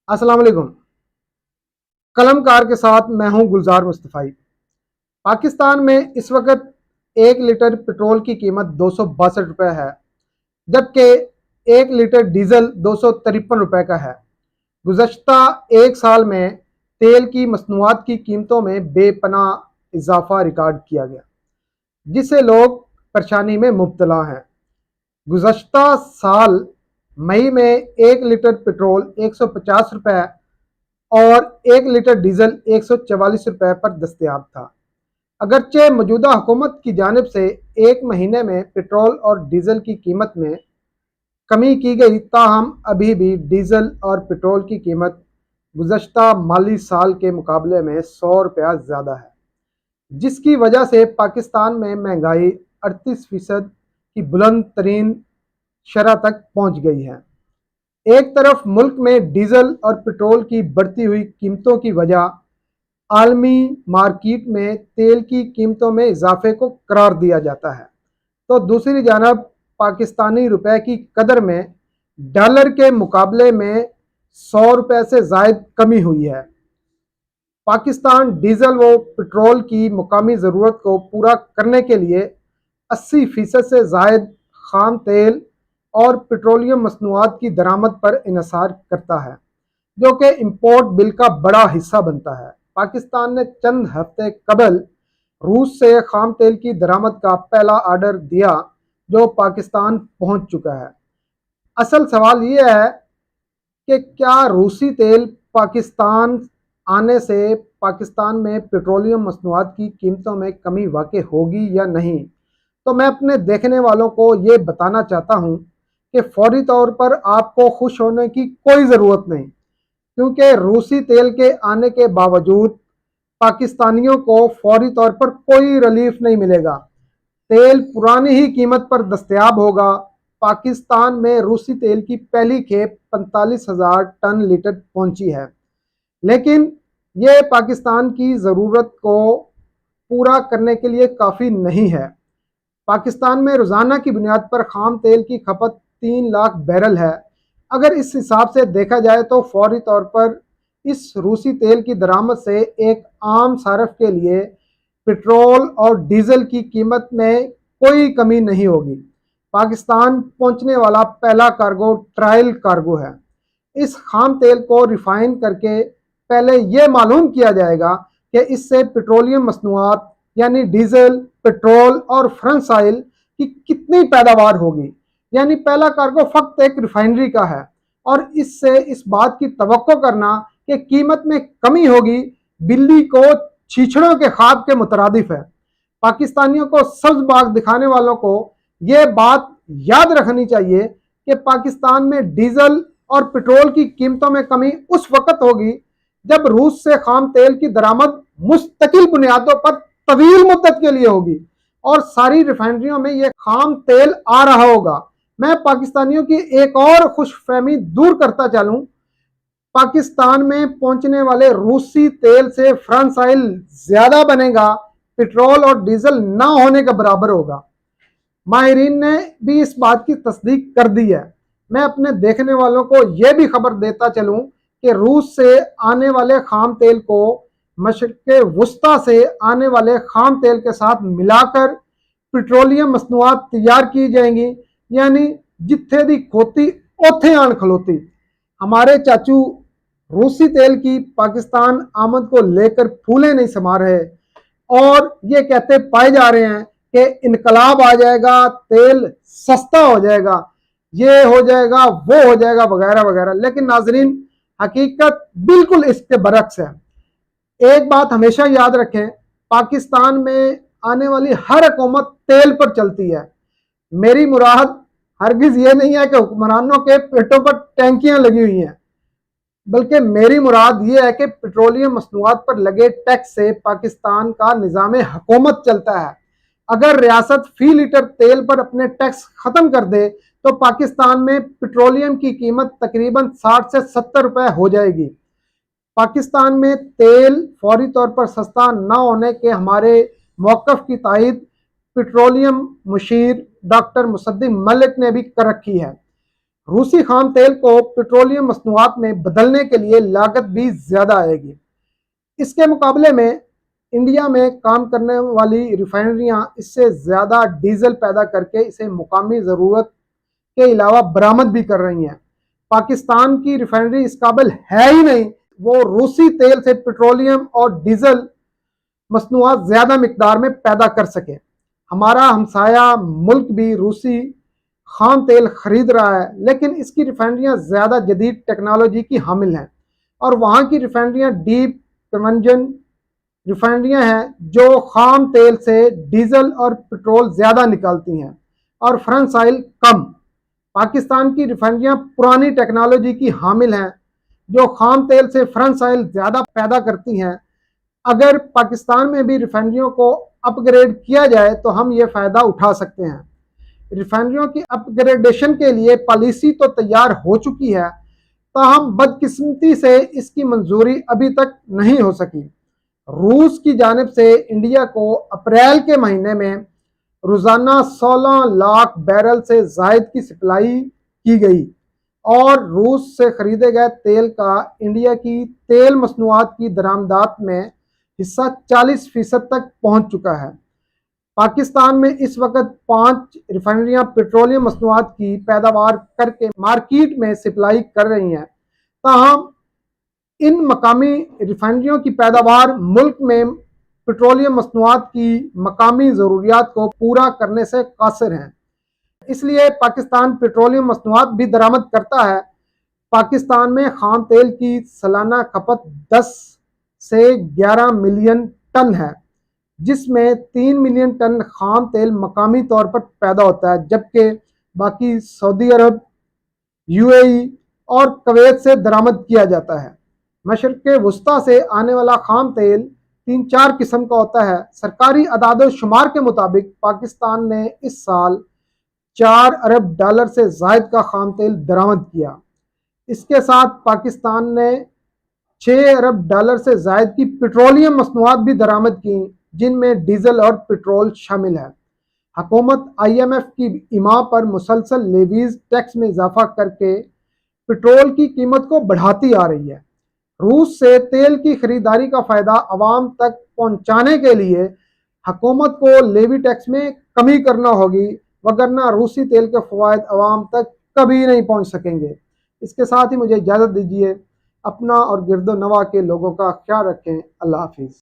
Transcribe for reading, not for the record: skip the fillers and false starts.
अस्सलाम वालेकुम। कलमकार के साथ मैं हूं गुलजार मुस्तफ़ाई। पाकिस्तान में इस वक्त 1 लीटर पेट्रोल की कीमत 262 रुपये है, जबकि 1 लीटर डीजल 253 रुपये का है। गुज़श्ता एक साल में तेल की मसनूआत की कीमतों में बेपनाह इजाफा रिकॉर्ड किया गया, जिससे लोग परेशानी में मुब्तला हैं। गुज़श्ता साल मई में 1 लीटर पेट्रोल 150 रुपये और 1 लीटर डीजल 144 रुपये पर दस्तयाब था। अगरचे मौजूदा हुकूमत की जानिब से एक महीने में पेट्रोल और डीजल की कीमत में कमी की गई, ताहम अभी भी डीजल और पेट्रोल की कीमत गुज़श्ता माली साल के मुकाबले में 100 रुपया ज़्यादा है, जिसकी वजह से पाकिस्तान में महंगाई 38% की बुलंद तरीन शरह तक पहुँच गई है। एक तरफ मुल्क में डीजल और पेट्रोल की बढ़ती हुई कीमतों की वजह आलमी मार्केट में तेल की कीमतों में इजाफे को करार दिया जाता है, तो दूसरी जानब पाकिस्तानी रुपए की कदर में डॉलर के मुकाबले में 100 रुपये से ज़ायद कमी हुई है। पाकिस्तान डीजल व पेट्रोल की मुकामी ज़रूरत को पूरा करने के लिए 80% से ज़ायद खाम तेल और पेट्रोलियम मसनूआत की दरामद पर इन्हिसार करता है, जो कि इम्पोर्ट बिल का बड़ा हिस्सा बनता है। पाकिस्तान ने चंद हफ्ते कबल रूस से खाम तेल की दरामद का पहला आर्डर दिया, जो पाकिस्तान पहुंच चुका है। असल सवाल ये है कि क्या रूसी तेल पाकिस्तान आने से पाकिस्तान में पेट्रोलियम मसनूआत की कीमतों में कमी वाक़ई होगी या नहीं। तो मैं अपने देखने वालों को ये बताना चाहता हूँ कि फौरी तौर पर आपको खुश होने की कोई ज़रूरत नहीं, क्योंकि रूसी तेल के आने के बावजूद पाकिस्तानियों को फौरी तौर पर कोई रिलीफ नहीं मिलेगा। तेल पुरानी ही कीमत पर दस्तयाब होगा। पाकिस्तान में रूसी तेल की पहली खेप 45,000 टन लीटर पहुंची है, लेकिन ये पाकिस्तान की ज़रूरत को पूरा करने के लिए काफ़ी नहीं है। पाकिस्तान में रोज़ाना की बुनियाद पर खाम तेल की खपत 3 लाख बैरल है। अगर इस हिसाब से देखा जाए तो फौरी तौर पर इस रूसी तेल की दरामद से एक आम सारफ के लिए पेट्रोल और डीजल की कीमत में कोई कमी नहीं होगी। पाकिस्तान पहुंचने वाला पहला कार्गो ट्रायल कार्गो है। इस खाम तेल को रिफाइन करके पहले ये मालूम किया जाएगा कि इससे पेट्रोलियम मसनूआत यानी डीजल, पेट्रोल और फ्रेंच ऑयल की कितनी पैदावार होगी। यानी पहला कार्गो फक्त एक रिफाइनरी का है, और इससे इस बात की तवक्को करना कि कीमत में कमी होगी, बिल्ली को छीछड़ों के ख्वाब के मुतरादिफ है। पाकिस्तानियों को सब्ज बाग दिखाने वालों को ये बात याद रखनी चाहिए कि पाकिस्तान में डीजल और पेट्रोल की कीमतों में कमी उस वक्त होगी जब रूस से खाम तेल की दरामद मुस्तकिल बुनियादों पर तवील मुद्दत के लिए होगी और सारी रिफाइनरियों में यह खाम तेल आ रहा होगा। मैं पाकिस्तानियों की एक और खुशफहमी दूर करता चलूं, पाकिस्तान में पहुंचने वाले रूसी तेल से फ्रेंच ऑयल ज्यादा बनेगा, पेट्रोल और डीजल ना होने के बराबर होगा। माहिरीन ने भी इस बात की तस्दीक कर दी है। मैं अपने देखने वालों को यह भी खबर देता चलूं कि रूस से आने वाले खाम तेल को मशरिक़ वुस्ता से आने वाले खाम तेल के साथ मिलाकर पेट्रोलियम मसनूआत तैयार की जाएंगी, यानी जिथे दी खोती ओथे आन खलोती। हमारे चाचू रूसी तेल की पाकिस्तान आमद को लेकर फूले नहीं समा रहे और ये कहते पाए जा रहे हैं कि इनकलाब आ जाएगा, तेल सस्ता हो जाएगा, ये हो जाएगा, वो हो जाएगा, वगैरह वगैरह। लेकिन नाजरीन, हकीकत बिल्कुल इसके बरक्स है। एक बात हमेशा याद रखें, पाकिस्तान में आने वाली हर हुकूमत तेल पर चलती है। मेरी मुराद हरगिज ये नहीं है कि हुक्मरानों के पेटों पर टैंकियां लगी हुई हैं, बल्कि मेरी मुराद ये है कि पेट्रोलियम मसनूआत पर लगे टैक्स से पाकिस्तान का निज़ाम हुकूमत चलता है। अगर रियासत फी लीटर तेल पर अपने टैक्स ख़त्म कर दे तो पाकिस्तान में पेट्रोलियम की कीमत तकरीबन 60 से 70 रुपये हो जाएगी। पाकिस्तान में तेल फौरी तौर पर सस्ता न होने के हमारे मौक़िफ़ की तायद पेट्रोलियम मुशीर डॉक्टर मुसद्दिक मलिक ने भी कर रखी है। روسی خام تیل کو پیٹرولیم مصنوعات میں بدلنے کے لیے لاگت بھی زیادہ آئے گی۔ اس کے مقابلے میں انڈیا میں کام کرنے والی ریفائنریاں اس سے زیادہ ڈیزل پیدا کر کے اسے مقامی ضرورت کے علاوہ برآمد بھی کر رہی ہیں۔ پاکستان کی ریفائنری اس قابل ہے ہی نہیں وہ روسی تیل سے پیٹرولیم اور ڈیزل مصنوعات زیادہ مقدار میں پیدا کر سکے۔ ہمارا ہمسایہ ملک بھی روسی خام تیل خرید رہا ہے، لیکن اس کی ریفائنریاں زیادہ جدید ٹیکنالوجی کی حامل ہیں، اور وہاں کی ریفائنریاں ڈیپ کنونجن ریفائنریاں ہیں جو خام تیل سے ڈیزل اور پیٹرول زیادہ نکالتی ہیں اور فرنس آئل کم۔ پاکستان کی ریفائنریاں پرانی ٹیکنالوجی کی حامل ہیں جو خام تیل سے فرنس آئل زیادہ پیدا کرتی ہیں۔ اگر پاکستان میں بھی ریفائنریوں کو اپ گریڈ کیا جائے تو ہم یہ فائدہ اٹھا سکتے ہیں۔ ریفائنریوں کی اپ گریڈیشن کے لیے پالیسی تو تیار ہو چکی ہے، تاہم بدقسمتی سے اس کی منظوری ابھی تک نہیں ہو سکی۔ روس کی جانب سے انڈیا کو اپریل کے مہینے میں روزانہ 16 لاکھ بیرل سے زائد کی سپلائی کی گئی، اور روس سے خریدے گئے تیل کا انڈیا کی تیل مصنوعات کی درآمدات میں حصہ 40% تک پہنچ چکا ہے۔ پاکستان میں اس وقت 5 ریفائنریاں پیٹرولیم مصنوعات کی پیداوار کر کے مارکیٹ میں سپلائی کر رہی ہیں، تاہم ان مقامی ریفائنریوں کی پیداوار ملک میں پیٹرولیم مصنوعات کی مقامی ضروریات کو پورا کرنے سے قاصر ہیں۔ اس لیے پاکستان پیٹرولیم مصنوعات بھی درآمد کرتا ہے۔ پاکستان میں خام تیل کی سالانہ کھپت 10 سے 11 ملین ٹن ہے، جس میں 3 ملین ٹن خام تیل مقامی طور پر پیدا ہوتا ہے، جبکہ باقی سعودی عرب، UAE اور کویت سے درآمد کیا جاتا ہے۔ مشرق وسطیٰ سے آنے والا خام تیل 3-4 قسم کا ہوتا ہے۔ سرکاری اعداد و شمار کے مطابق پاکستان نے اس سال $4 ارب سے زائد کا خام تیل درآمد کیا۔ اس کے ساتھ پاکستان نے $6 ارب سے زائد کی پیٹرولیم مصنوعات بھی درآمد کی، جن میں ڈیزل اور پیٹرول شامل ہے۔ حکومت IMF کی ایما پر مسلسل لیویز ٹیکس میں اضافہ کر کے پیٹرول کی قیمت کو بڑھاتی آ رہی ہے۔ روس سے تیل کی خریداری کا فائدہ عوام تک پہنچانے کے لیے حکومت کو لیوی ٹیکس میں کمی کرنا ہوگی، وگرنہ روسی تیل کے فوائد عوام تک کبھی نہیں پہنچ سکیں گے۔ اس کے ساتھ ہی مجھے اجازت دیجیے۔ اپنا اور گرد و نواح کے لوگوں کا خیال رکھیں۔ اللہ حافظ۔